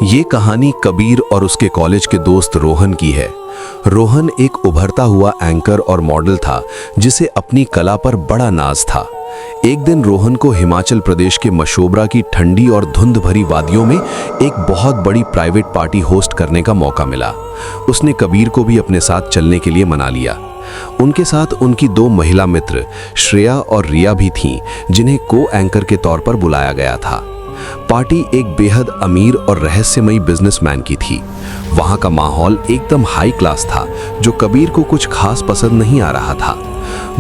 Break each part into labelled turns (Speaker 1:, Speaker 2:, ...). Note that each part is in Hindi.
Speaker 1: ये कहानी कबीर और उसके कॉलेज के दोस्त रोहन की है। रोहन एक उभरता हुआ एंकर और मॉडल था जिसे अपनी कला पर बड़ा नाज था। एक दिन रोहन को हिमाचल प्रदेश के मशोबरा की ठंडी और धुंध भरी वादियों में एक बहुत बड़ी प्राइवेट पार्टी होस्ट करने का मौका मिला। उसने कबीर को भी अपने साथ चलने के लिए मना लिया। उनके साथ उनकी दो महिला मित्र श्रेया और रिया भी थीं, जिन्हें को एंकर के तौर पर बुलाया गया था। पार्टी एक बेहद अमीर और रहस्यमयी बिजनेसमैन की थी। वहां का माहौल एकदम हाई क्लास था, जो कबीर को कुछ खास पसंद नहीं आ रहा था।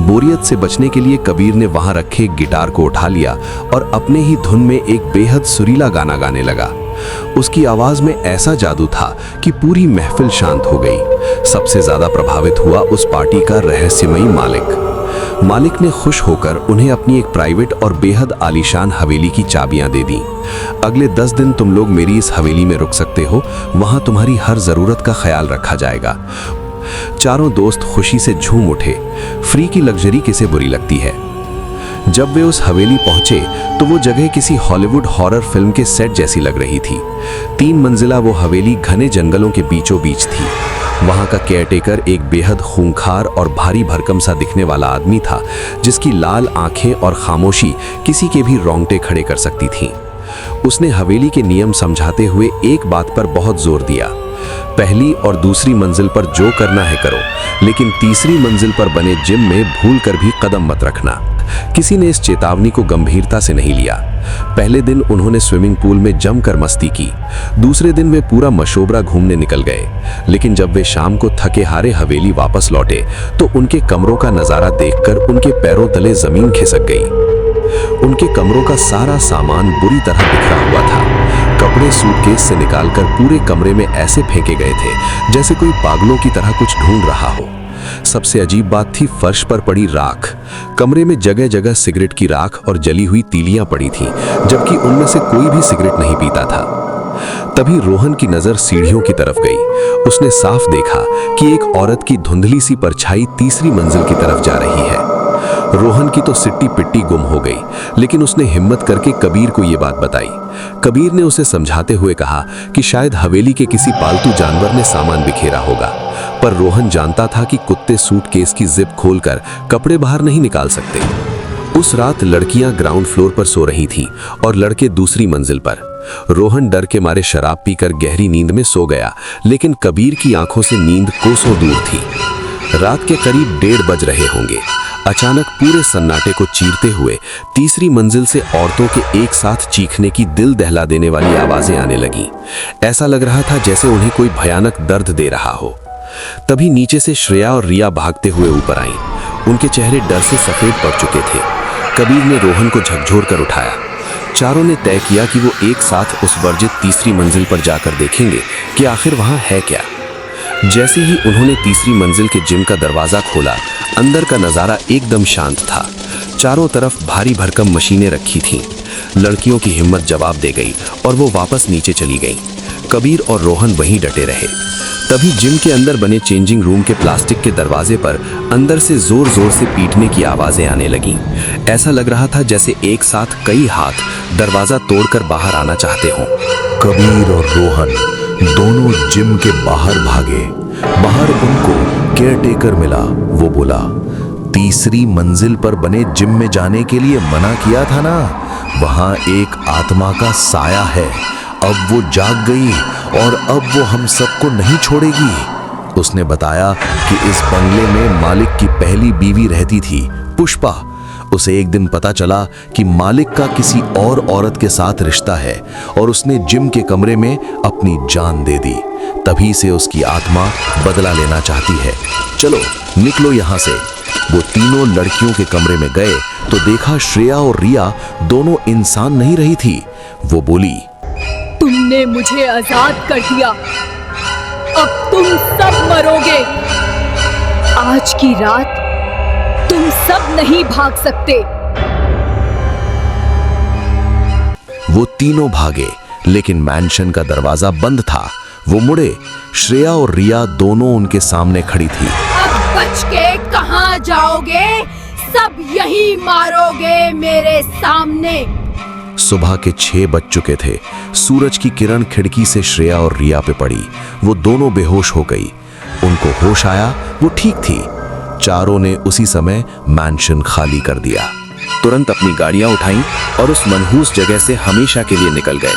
Speaker 1: बोरियत से बचने के लिए कबीर ने वहां रखे गिटार को उठा लिया और अपने ही धुन में एक बेहद सुरीला गाना गाने लगा। उसकी आवाज में ऐसा जादू था कि पूरी महफिल शांत हो गई। सबसे ज्यादा प्रभावित हुआ उस पार्टी का रहस्यमयी मालिक ने खुश होकर उन्हें अपनी एक प्राइवेट और बेहद आलीशान हवेली की चाबियां दे दी। अगले 10 दिन तुम लोग मेरी इस हवेली में रुक सकते हो, वहां तुम्हारी हर जरूरत का ख्याल रखा जाएगा। चारों दोस्त खुशी से झूम उठे। फ्री की लग्जरी किसे बुरी लगती है। जब वे उस हवेली पहुंचे तो वो जगह किसी हॉलीवुड हॉरर फिल्म के सेट जैसी लग रही थी। 3 मंजिला वो हवेली घने जंगलों के बीचों बीच थी। वहां का केयरटेकर एक बेहद खूंखार और भारी भरकम सा दिखने वाला आदमी था, जिसकी लाल आंखें और खामोशी किसी के भी रोंगटे खड़े कर सकती थीं। उसने हवेली के नियम समझाते हुए एक बात पर बहुत जोर दिया। पहली और दूसरी मंजिल पर जो करना है करो, लेकिन तीसरी मंजिल पर बने जिम में भूल कर भी कदम मत रखना। किसी ने इस चेतावनी को गंभीरता से नहीं लिया। पहले दिन उन्होंने स्विमिंग पूल में जमकर मस्ती की। दूसरे दिन वे पूरा मशोबरा घूमने निकल गए। लेकिन जब वे शाम को थके हारे हवेली वापस लौटे तो उनके कमरों का नजारा देखकर उनके पैरों तले जमीन खिसक गई। उनके कमरों का सारा सामान बुरी तरह बिखरा हुआ था। कपड़े सूटकेस से निकालकर पूरे कमरे में ऐसे फेंके गए थे जैसे कोई पागलों की तरह कुछ ढूंढ रहा हो। सबसे अजीब बात थी फर्श पर पड़ी राख। कमरे में जगह जगह सिगरेट की राख और जली हुई तीलियां पड़ी थीं, जबकि उनमें से कोई भी सिगरेट नहीं पीता था। तभी रोहन की नजर सीढ़ियों की तरफ गई। उसने साफ देखा कि एक औरत की धुंधली सी परछाई तीसरी मंजिल की तरफ जा रही है। रोहन की तो सिट्टी पिट्टी गुम हो गई, लेकिन उसने हिम्मत करके कबीर को यह बात बताई। कबीर ने उसे समझाते हुए कहा कि शायद हवेली के किसी पालतू जानवर ने सामान बिखेरा होगा, पर रोहन जानता था कि कुत्ते सूटकेस की जिप खोलकर कपड़े बाहर नहीं निकाल सकते। उस रात लड़कियां ग्राउंड फ्लोर पर सो रही थीं और लड़के दूसरी मंजिल पर। रोहन डर के मारे शराब पीकर गहरी नींद में सो गया, लेकिन कबीर की आंखों से नींद कोसों दूर थी। रात के करीब 1:30 बज रहे होंगे। अचानक पूरे सन्नाटे को चीरते हुए तीसरी मंजिल से औरतों के एक साथ चीखने की दिल दहला देने वाली आवाजें आने लगीं। ऐसा लग रहा था जैसे उन्हें कोई भयानक दर्द दे रहा हो। तभी नीचे से श्रेया और रिया भागते हुए ऊपर आईं। उनके चेहरे डर से सफेद पड़ चुके थे। कबीर ने रोहन को झकझोर कर उठाया। चारों ने तय किया कि वो एक साथ उस वर्जित तीसरी मंजिल पर जाकर देखेंगे कि आखिर वहां है क्या। जैसे ही उन्होंने तीसरी मंजिल के जिम का दरवाजा खोला, अंदर का नजारा एकदम शांत था। चारों तरफ भारी भरकम मशीनें रखी थीं। लड़कियों की हिम्मत जवाब दे गई और वो वापस नीचे चली गईं। कबीर और रोहन वहीं डटे रहे। तभी जिम के अंदर बने चेंजिंग रूम के प्लास्टिक के दरवाजे पर अंदर से जोर जोर से पीटने की आवाजें आने लगीं। ऐसा लग रहा था जैसे एक साथ कई हाथ दरवाजा तोड़कर बाहर आना चाहते हों।
Speaker 2: कबीर और रोहन दोनों जिम के बाहर भागे। बाहर उनको केयरटेकर मिला। वो बोला, तीसरी मंजिल पर बने जिम में जाने के लिए मना किया था ना, वहां एक आत्मा का साया है। अब वो जाग गई और अब वो हम सबको नहीं छोड़ेगी। उसने बताया कि इस बंगले में मालिक की पहली बीवी रहती थी, पुष्पा। उसे एक दिन पता चला कि मालिक का किसी और औरत के साथ रिश्ता है और उसने जिम के कमरे में अपनी जान दे दी। तभी से उसकी आत्मा बदला लेना चाहती है। चलो निकलो यहाँ से। वो तीनों लड़कियों के कमरे में गए तो देखा श्रेया और रिया दोनों इंसान नहीं रही थी। वो बोली,
Speaker 3: तुमने मुझे आजाद कर दिया, अब तुम सब मरोगे। आज की रात तुम सब नहीं भाग सकते।
Speaker 2: वो तीनों भागे, लेकिन मैंशन का दरवाजा बंद था। वो मुड़े। श्रेया और रिया दोनों उनके सामने खड़ी थी।
Speaker 3: अब बच के कहां जाओगे? सब यही मारोगे मेरे सामने।
Speaker 2: सुबह के 6 बज चुके थे। सूरज की किरण खिड़की से श्रेया और रिया पे पड़ी। वो दोनों बेहोश हो गई। उनको होश आया, वो ठीक थी। चारों ने उसी समय मैंशन खाली कर दिया।
Speaker 4: तुरंत अपनी गाड़ियां उठाईं और उस मनहूस जगह से हमेशा के लिए निकल गए।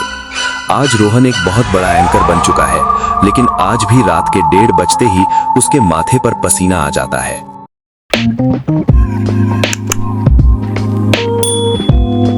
Speaker 4: आज रोहन एक बहुत बड़ा एंकर बन चुका है, लेकिन आज भी रात के 1:30 बजते ही उसके माथे पर पसीना आ जाता है।